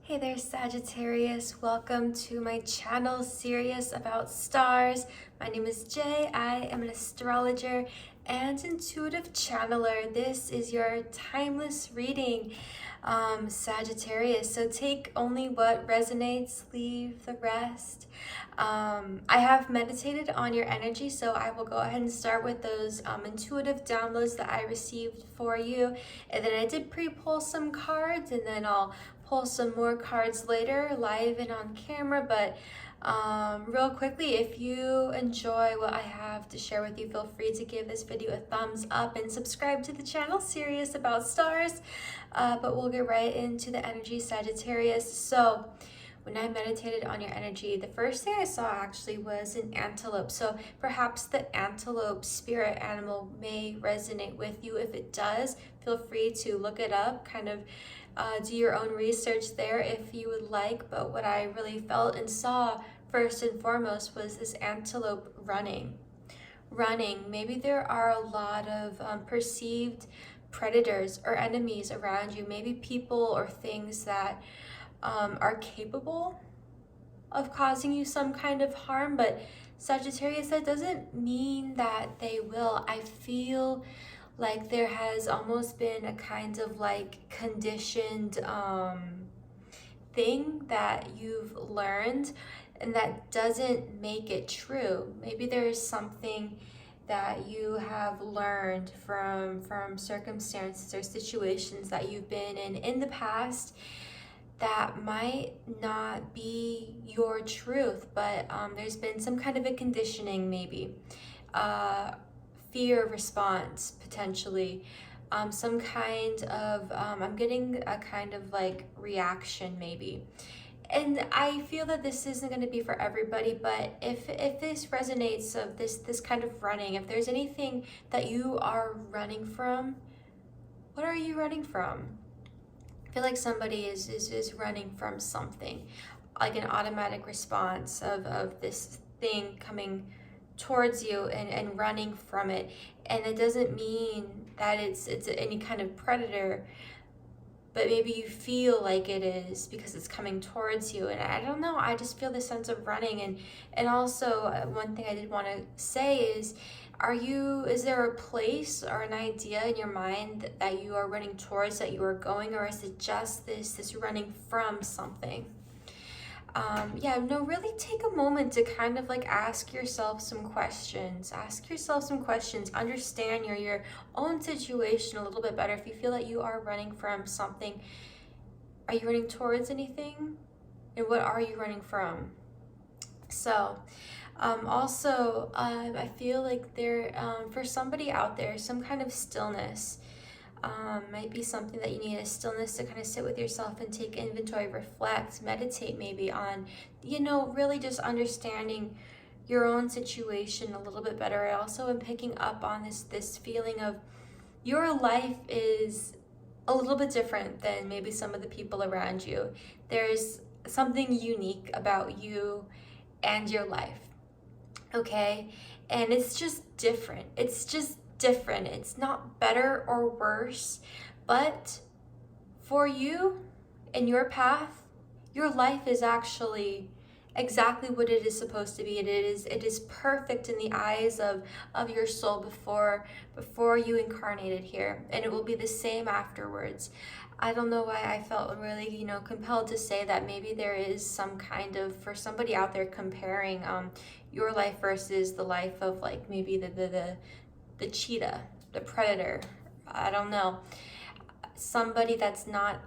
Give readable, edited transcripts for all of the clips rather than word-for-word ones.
Hey there, Sagittarius. Welcome to my channel series about stars. My name is Jay. I am an astrologer and intuitive channeler. This is your timeless reading, Sagittarius. So take only what resonates, leave the rest. I have meditated on your energy, so I will go ahead and start with those intuitive downloads that I received for you. And then I did pre-pull some cards, and then I'll pull some more cards later, live and on camera. But real quickly, if you enjoy what I have to share with you, feel free to give this video a thumbs up and subscribe to the channel series about stars. But we'll get right into the energy, Sagittarius. So when I meditated on your energy, the first thing I saw actually was an antelope. So perhaps the antelope spirit animal may resonate with you. If it does, feel free to look it up, kind of do your own research there if you would like. But what I really felt and saw first and foremost was this antelope running. Maybe there are a lot of perceived predators or enemies around you, maybe people or things that are capable of causing you some kind of harm. But Sagittarius, that doesn't mean that they will. I feel like there has almost been a kind of like conditioned thing that you've learned, and that doesn't make it true. Maybe there's something that you have learned from circumstances or situations that you've been in the past that might not be your truth, but there's been some kind of a conditioning, maybe fear response, potentially some kind of I'm getting a kind of like reaction maybe. And I feel that this isn't going to be for everybody, but if this resonates, of this kind of running, if there's anything that you are running from, what are you running from? I feel like somebody is running from something, like an automatic response of this thing coming towards you and running from it. And it doesn't mean that it's any kind of predator, but maybe you feel like it is because it's coming towards you. And I don't know, I just feel this sense of running. And also one thing I did want to say is, is there a place or an idea in your mind that you are running towards, that you are going, or is it just this running from something? Really take a moment to kind of like ask yourself some questions. Understand your own situation a little bit better. If you feel that you are running from something, are you running towards anything? And what are you running from? So I feel like there, for somebody out there, some kind of stillness might be something that you need, a stillness to kind of sit with yourself and take inventory, reflect, meditate maybe on, really just understanding your own situation a little bit better. I also am picking up on this feeling of your life is a little bit different than maybe some of the people around you. There's something unique about you and your life, okay? And it's just different. It's not better or worse, but for you and your path, your life is actually exactly what it is supposed to be. It is perfect in the eyes of your soul before you incarnated here, and it will be the same afterwards. I don't know why I felt really, compelled to say that. Maybe there is some kind of, for somebody out there, comparing your life versus the life of like maybe the cheetah, the predator. I don't know. Somebody that's not,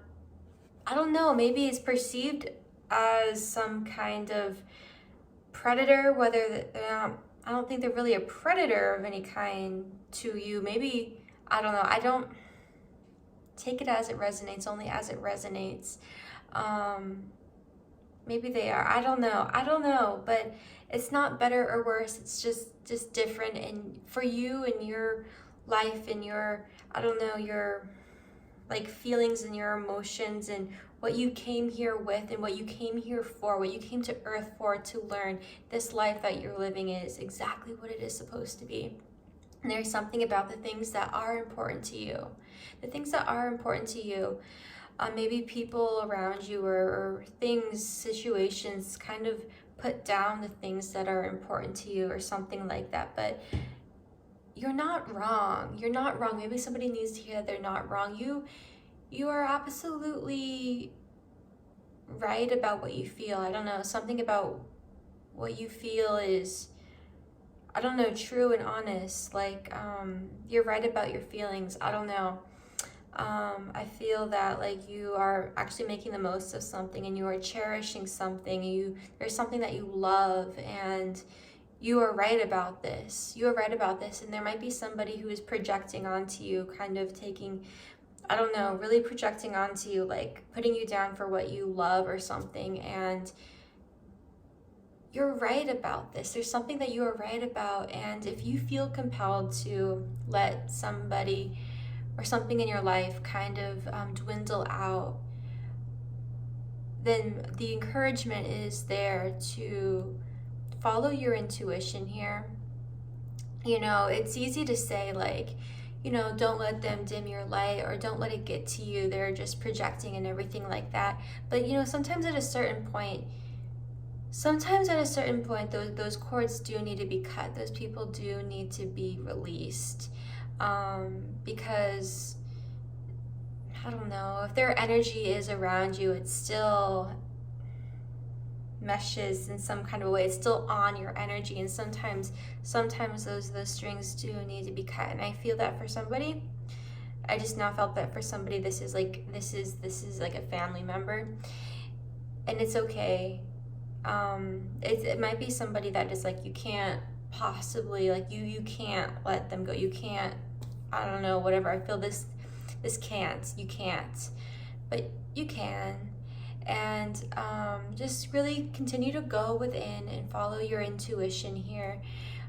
I don't know, maybe is perceived as some kind of predator, whether I don't think they're really a predator of any kind to you. Maybe, I don't know. I don't take it as it resonates, only as it resonates. Maybe they are. I don't know, but it's not better or worse. It's just different. And for you and your life and your, your like feelings and your emotions and what you came here with and what you came here for, what you came to earth for, to learn, this life that you're living is exactly what it is supposed to be. And there's something about the things that are important to you. The things that are important to you, Maybe people around you or things, situations kind of put down the things that are important to you or something like that. But you're not wrong. You're not wrong. Maybe somebody needs to hear that they're not wrong. You are absolutely right about what you feel. I don't know, something about what you feel is, I don't know, true and honest. Like, you're right about your feelings. I don't know. I feel that like you are actually making the most of something, and you are cherishing something. There's something that you love, and you are right about this. You are right about this. And there might be somebody who is projecting onto you, kind of taking, I don't know, really projecting onto you, like putting you down for what you love or something. And you're right about this. There's something that you are right about. And if you feel compelled to let somebody or something in your life kind of dwindle out, then the encouragement is there to follow your intuition here. You know, it's easy to say, like, you know, don't let them dim your light, or don't let it get to you. They're just projecting and everything like that. But, you know, sometimes at a certain point, those cords do need to be cut. Those people do need to be released. Because, I don't know, if their energy is around you, it still meshes in some kind of a way. It's still on your energy, and sometimes those strings do need to be cut. And I feel that for somebody. I just now felt that for somebody, this is like a family member, and it's okay. It might be somebody that is like, you can't possibly, like, you can't let them go. You can't, I don't know, whatever. I feel you can't, but you can. And just really continue to go within and follow your intuition here.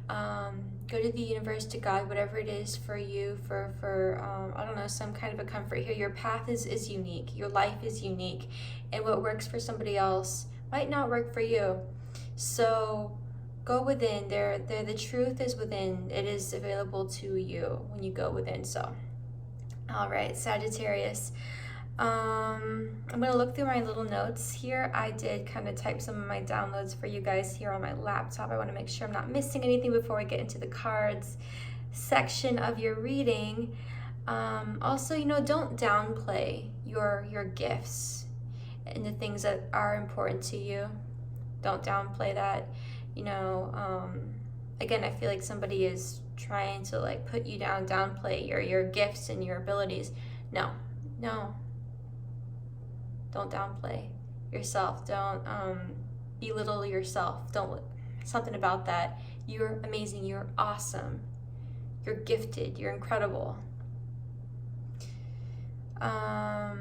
Go to the universe, to God, whatever it is for you, for I don't know, some kind of a comfort here. Your path is unique. Your life is unique. And what works for somebody else might not work for you. So go within. The truth is within. It is available to you when you go within. So, all right, Sagittarius. I'm gonna look through my little notes here. I did kind of type some of my downloads for you guys here on my laptop. I want to make sure I'm not missing anything before we get into the cards section of your reading. Also, you know, don't downplay your gifts and the things that are important to you. Don't downplay that. You know, again, I feel like somebody is trying to like put you down, downplay your gifts and your abilities. No. Don't downplay yourself. Don't belittle yourself. Don't, something about that. You're amazing. You're awesome. You're gifted. You're incredible. All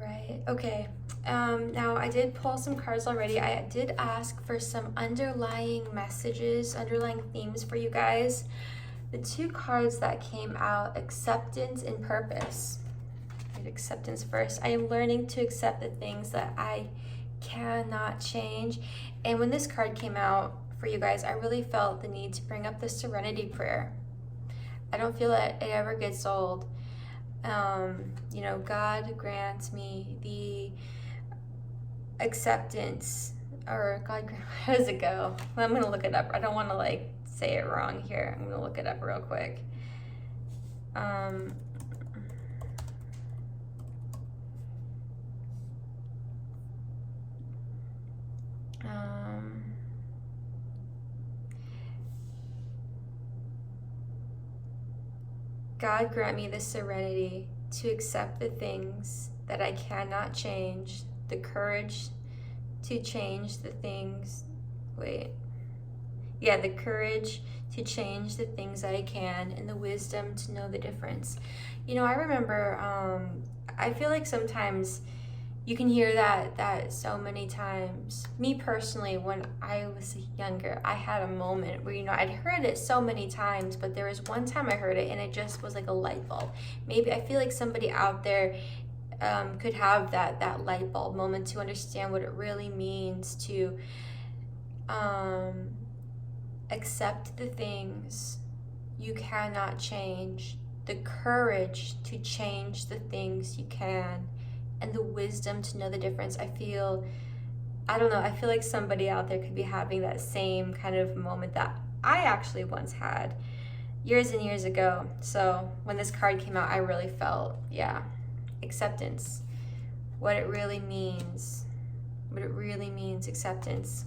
right. Okay. Now I did pull some cards already. I did ask for some underlying messages, underlying themes for you guys. The two cards that came out, acceptance and purpose. Acceptance first. I am learning to accept the things that I cannot change. And when this card came out for you guys, I really felt the need to bring up the serenity prayer. I don't feel that it ever gets old. You know, God grants me the acceptance, or God, how does it go? I'm going to look it up. I don't want to like say it wrong here. I'm going to look it up real quick. God grant me the serenity to accept the things that I cannot change, the courage to change the things, the courage to change the things I can, and the wisdom to know the difference. You know, I remember, I feel like sometimes you can hear that so many times. Me personally, when I was younger, I had a moment where, you know, I'd heard it so many times, but there was one time I heard it and it just was like a light bulb. Maybe I feel like somebody out there could have that light bulb moment to understand what it really means to accept the things you cannot change, the courage to change the things you can, and the wisdom to know the difference. I feel like somebody out there could be having that same kind of moment that I actually once had years and years ago. So when this card came out, I really felt, yeah, acceptance. What it really means, acceptance,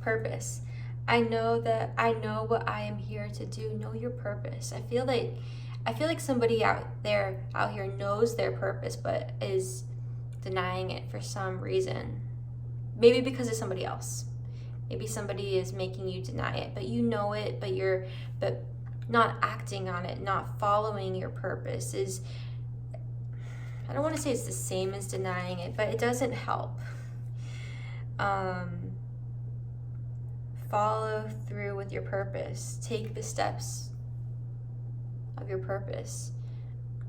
purpose. I know what I am here to do. Know your purpose. I feel like somebody out here knows their purpose, but is denying it for some reason. Maybe because of somebody else. Maybe somebody is making you deny it, but you know it, but not acting on it, not following your purpose is, I don't want to say it's the same as denying it, but it doesn't help. Follow through with your purpose. Take the steps of your purpose.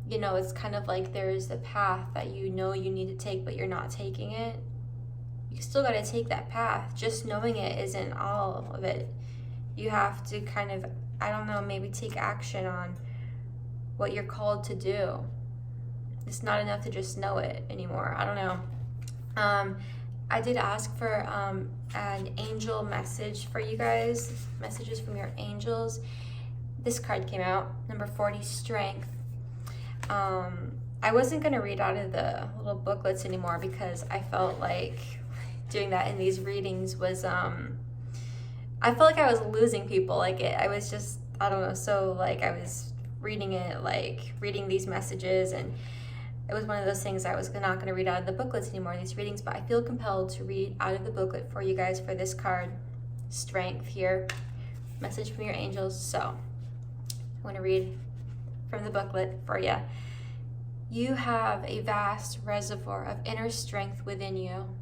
You know, it's kind of like there's the path that you know you need to take, but you're not taking it. You still got to take that path. Just knowing it isn't all of it. You have to kind of, I don't know, maybe take action on what you're called to do. It's not enough to just know it anymore. I don't know. I did ask for an angel message for you guys, messages from your angels. This card came out, number 40, Strength. I wasn't going to read out of the little booklets anymore because I felt like doing that in these readings was, I felt like I was losing people. Like I was just, I don't know, so like I was reading it, like reading these messages, and it was one of those things I was not going to read out of the booklets anymore, these readings, but I feel compelled to read out of the booklet for you guys for this card, Strength here, message from your angels. So I want to read from the booklet for you. You have a vast reservoir of inner strength within you.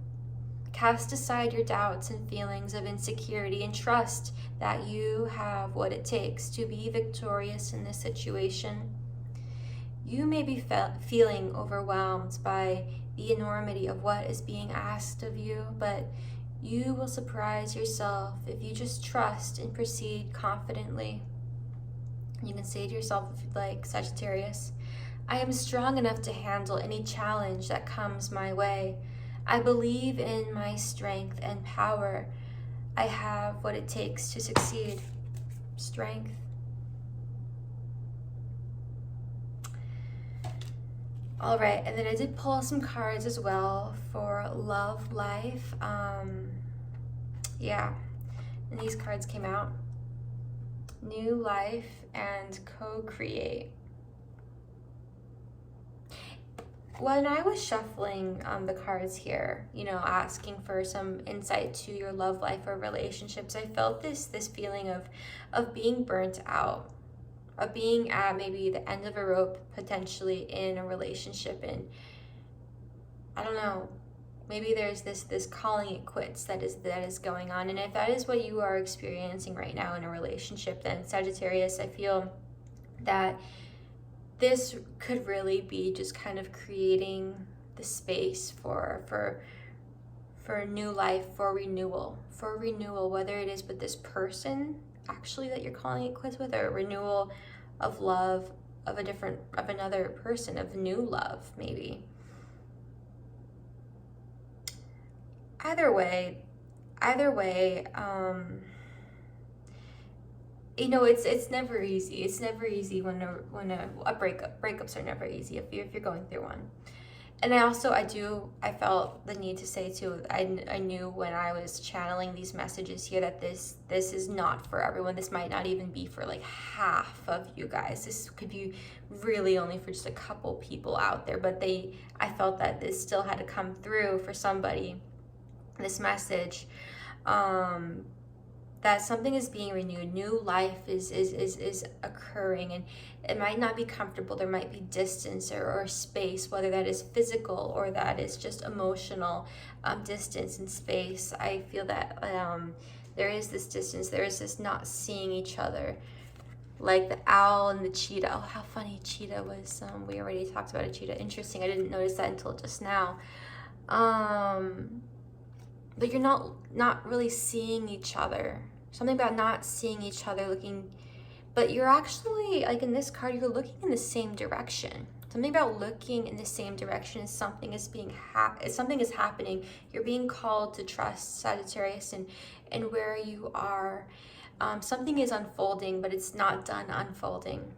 Cast aside your doubts and feelings of insecurity and trust that you have what it takes to be victorious in this situation. You may be feeling overwhelmed by the enormity of what is being asked of you, but you will surprise yourself if you just trust and proceed confidently. You can say to yourself, if you'd like, Sagittarius, I am strong enough to handle any challenge that comes my way. I believe in my strength and power. I have what it takes to succeed. Strength. All right, and then I did pull some cards as well for love life. Yeah, and these cards came out. New life and co-create. When I was shuffling the cards here, you know, asking for some insight to your love life or relationships, I felt this feeling of being burnt out, of being at maybe the end of a rope, potentially in a relationship, and I don't know, maybe there's this calling it quits that is going on. And if that is what you are experiencing right now in a relationship, then Sagittarius, I feel that this could really be just kind of creating the space for new life, for renewal, whether it is with this person actually that you're calling it quits with, or renewal of love of another person, of new love maybe. Either way, you know, it's never easy. It's never easy when a breakups are never easy if you're going through one. And I felt the need to say too, I knew when I was channeling these messages here that this is not for everyone. This might not even be for like half of you guys. This could be really only for just a couple people out there, but I felt that this still had to come through for somebody, this message, that something is being renewed, new life is occurring, and it might not be comfortable. There might be distance or space, whether that is physical or that is just emotional distance and space. I feel that there is this distance, there is this not seeing each other, like the owl and the cheetah. Oh, how funny cheetah was. We already talked about a cheetah. Interesting, I didn't notice that until just now. But you're not really seeing each other. Something about not seeing each other, looking but you're actually, like in this card, you're looking in the same direction. Something about looking in the same direction. Something is something is happening. You're being called to trust, Sagittarius, and where you are. Something is unfolding, but it's not done unfolding.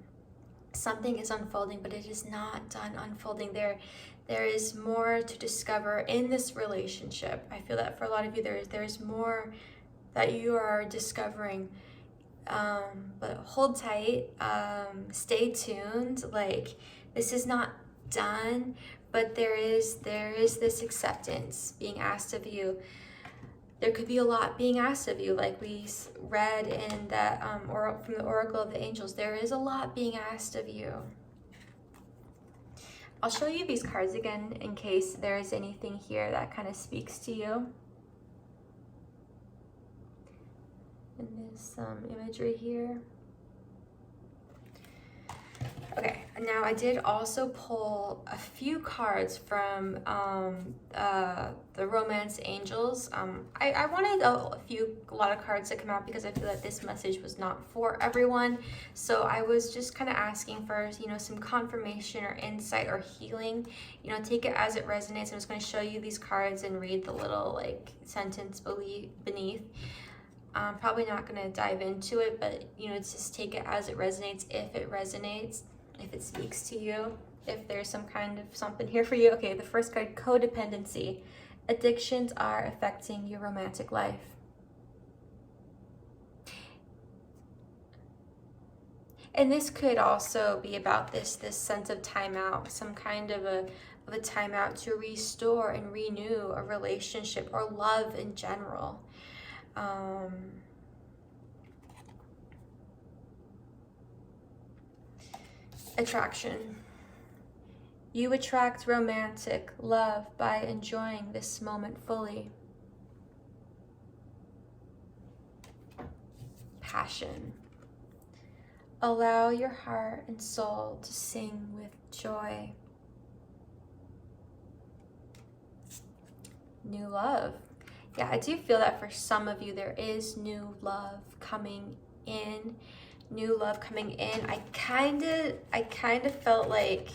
Something is unfolding, but it is not done unfolding. There is more to discover in this relationship. I feel that for a lot of you, there's more that you are discovering. But hold tight, stay tuned. Like, this is not done, but there is this acceptance being asked of you. There could be a lot being asked of you, like we read in that from the Oracle of the Angels. There is a lot being asked of you. I'll show you these cards again in case there is anything here that kind of speaks to you. And there's some imagery here. Okay, now I did also pull a few cards from the Romance Angels. I wanted a lot of cards to come out because I feel that this message was not for everyone. So I was just kind of asking for, you know, some confirmation or insight or healing. You know, take it as it resonates. I'm just going to show you these cards and read the little like sentence beneath. I'm probably not going to dive into it, but you know, just take it as it resonates. If it resonates, if it speaks to you, if there's some kind of something here for you. Okay, the first card, codependency. Addictions are affecting your romantic life. And this could also be about this sense of timeout, some kind of a timeout to restore and renew a relationship or love in general. Attraction. You attract romantic love by enjoying this moment fully. Passion. Allow your heart and soul to sing with joy. New love. Yeah, I do feel that for some of you, there is new love coming in. New love coming in. I kind of felt like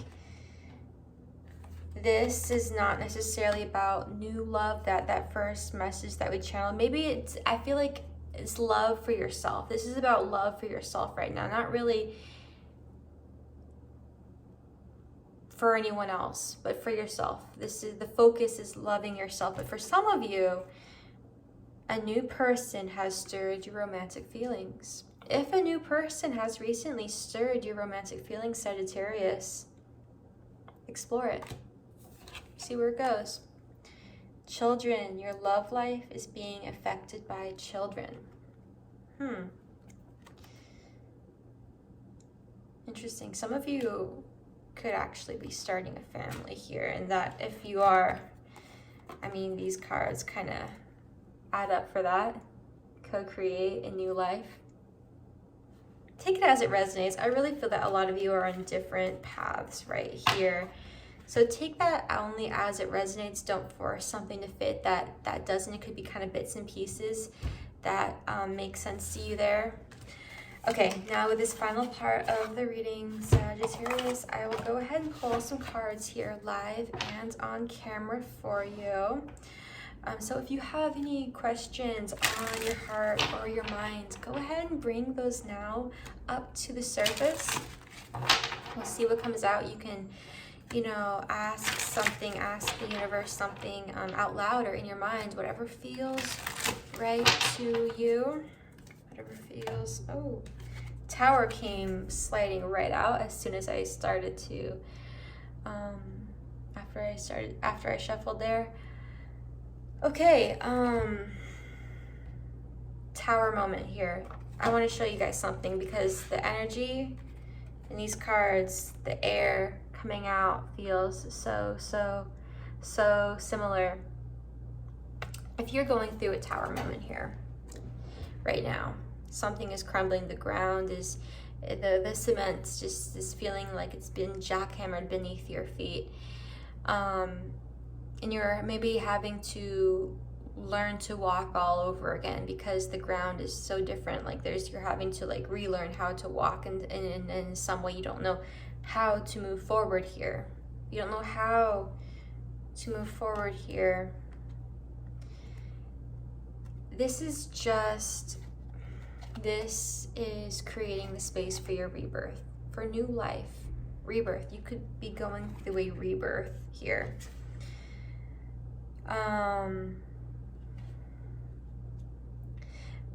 this is not necessarily about new love, that first message that we channeled. Maybe I feel like it's love for yourself. This is about love for yourself right now, not really for anyone else, but for yourself. The focus is loving yourself. But for some of you, a new person has stirred your romantic feelings. If a new person has recently stirred your romantic feelings, Sagittarius, explore it. See where it goes. Children, your love life is being affected by children. Interesting. Some of you could actually be starting a family here, and that if you are, I mean, these cards kind of add up for that. Co-create a new life. Take it as it resonates. I really feel that a lot of you are on different paths right here. So take that only as it resonates. Don't force something to fit that doesn't. It could be kind of bits and pieces that make sense to you there. Okay, now with this final part of the reading, Sagittarius, I will go ahead and pull some cards here live and on camera for you. So if you have any questions on your heart or your mind, go ahead and bring those now up to the surface. We'll see what comes out. You can, you know, ask the universe something out loud or in your mind, whatever feels right to you. Whatever feels, oh, Tower came sliding right out as soon as I started to, after I shuffled there. Okay, Tower moment here. I want to show you guys something because the energy in these cards, the air coming out feels so similar. If you're going through a Tower moment here right now, something is crumbling, the ground is, the cement's just is feeling like it's been jackhammered beneath your feet. And you're maybe having to learn to walk all over again, because the ground is so different. Like you're having to like relearn how to walk, and in some way you don't know how to move forward here. You don't know how to move forward here. This is creating the space for your rebirth, for new life, rebirth. You could be going through a rebirth here.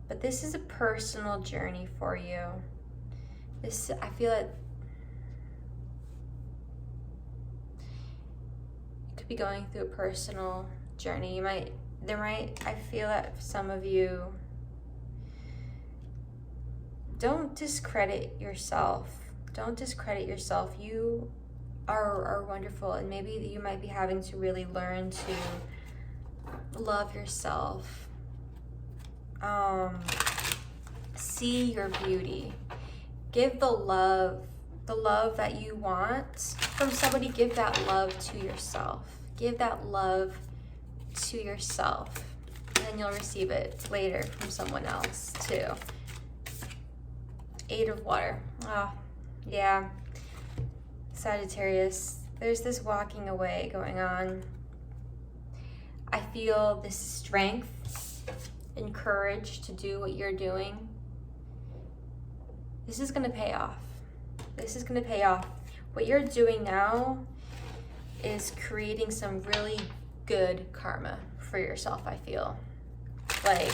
But this is a personal journey for you. I feel it. You could be going through a personal journey. I feel that some of you, don't discredit yourself. Don't discredit yourself. You are wonderful, and maybe you might be having to really learn to love yourself. See your beauty. Give the love that you want from somebody. Give that love to yourself. Give that love to yourself, and then you'll receive it later from someone else too. 8 of water. Oh, yeah. Sagittarius, there's this walking away going on. I feel this strength and courage to do what you're doing. This is going to pay off. This is going to pay off. What you're doing now is creating some really good karma for yourself, I feel. Like,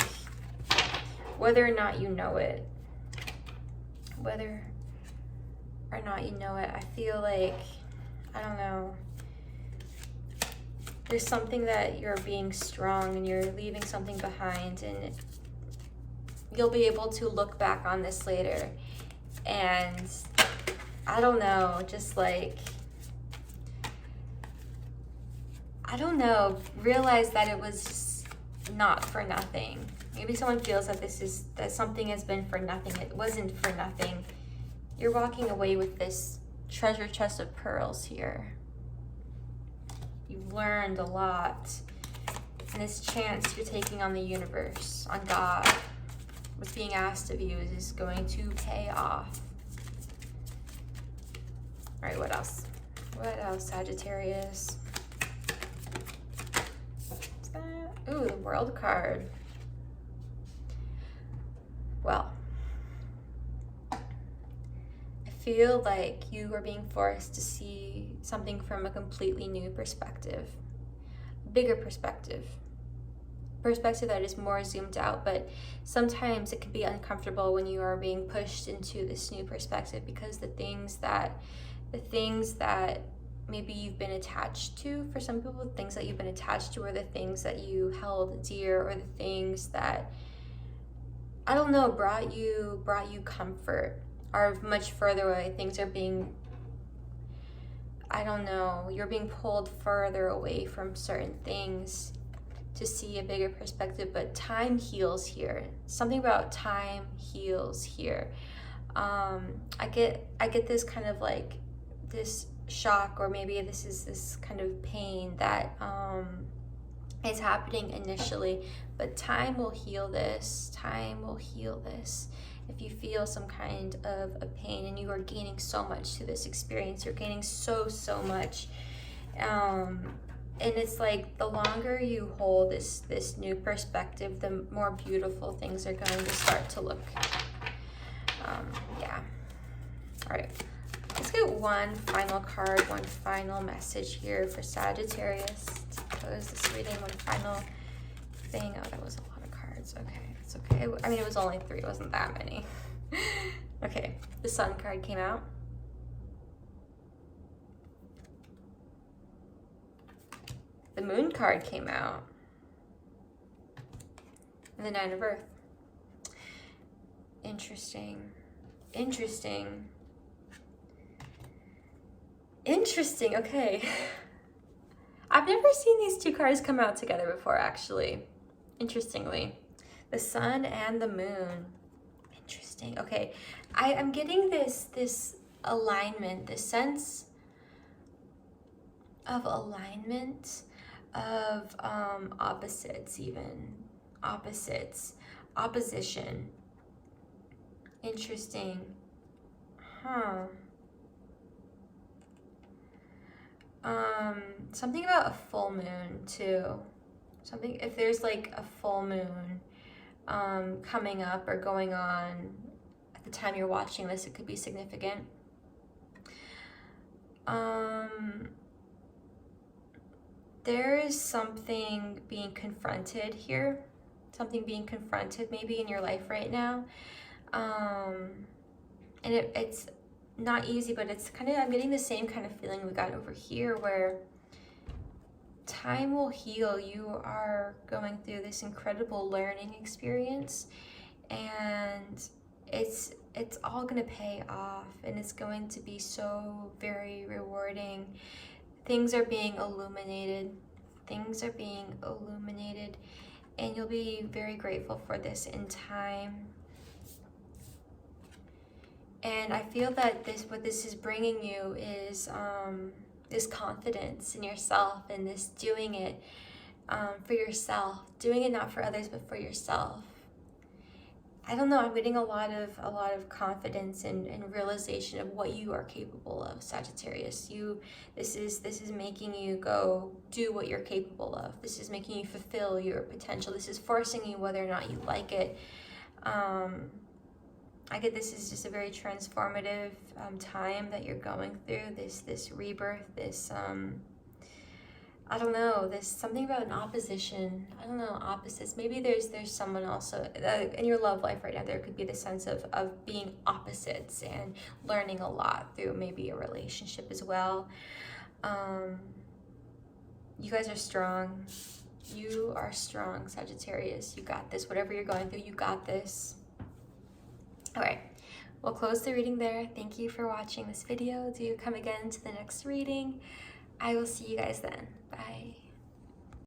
whether or not you know it, I feel like, I don't know, there's something that you're being strong and you're leaving something behind, and you'll be able to look back on this later and, I don't know, just like, I don't know, realize that it was just not for nothing. Maybe someone feels that something has been for nothing. It wasn't for nothing. You're walking away with this treasure chest of pearls here. You've learned a lot. And this chance you're taking on the universe, on God, what's being asked of you is going to pay off. All right, what else? What else, Sagittarius? What's that? Ooh, the World card. Well, I feel like you are being forced to see something from a completely new perspective, bigger perspective that is more zoomed out. But sometimes it can be uncomfortable when you are being pushed into this new perspective, because the things that maybe you've been attached to, for some people, the things that you've been attached to are the things that you held dear, or the things that, I don't know, brought you comfort, are much further away. Things are being, I don't know, you're being pulled further away from certain things to see a bigger perspective. But time heals here. Something about time heals here. I get this kind of like this shock, or maybe this is this kind of pain that is happening initially, but time will heal this. Time will heal this. If you feel some kind of a pain and you are gaining so much to this experience, you're gaining so much, and it's like the longer you hold this new perspective, the more beautiful things are going to start to look. Yeah. All right. Let's get one final card, one final message here for Sagittarius to close this reading. One final thing. Oh, that was a lot of cards. Okay, it's okay. I mean, it was only 3. It wasn't that many. Okay, the Sun card came out. The Moon card came out. And the 9 of Earth. Interesting. Interesting. Interesting, okay. I've never seen these 2 cards come out together before, actually. Interestingly. The Sun and the Moon. Interesting, okay. I'm getting this alignment, this sense of alignment, of opposites, even opposites, opposition. Interesting. Huh. Something about a full moon too. Something, if there's like a full moon coming up or going on at the time you're watching this, it could be significant. There is something being confronted here, something being confronted maybe in your life right now. And it's not easy, but it's kind of, I'm getting the same kind of feeling we got over here, where time will heal. You are going through this incredible learning experience, and it's all going to pay off, and it's going to be so very rewarding. Things are being illuminated. Things are being illuminated, and you'll be very grateful for this in time. And I feel that what this is bringing you is this confidence in yourself, and this doing it for yourself, doing it not for others but for yourself. I don't know, I'm getting a lot of confidence and realization of what you are capable of, Sagittarius. This is making you go do what you're capable of. This is making you fulfill your potential. This is forcing you whether or not you like it. I get this is just a very transformative time that you're going through, this rebirth, this I don't know, there's something about an opposition. I don't know, opposites. Maybe there's someone also in your love life right now. There could be the sense of being opposites and learning a lot through maybe a relationship as well. You guys are strong. You are strong, Sagittarius. You got this. Whatever you're going through, you got this. All right, we'll close the reading there. Thank you for watching this video. Do come again to the next reading. I will see you guys then. Bye.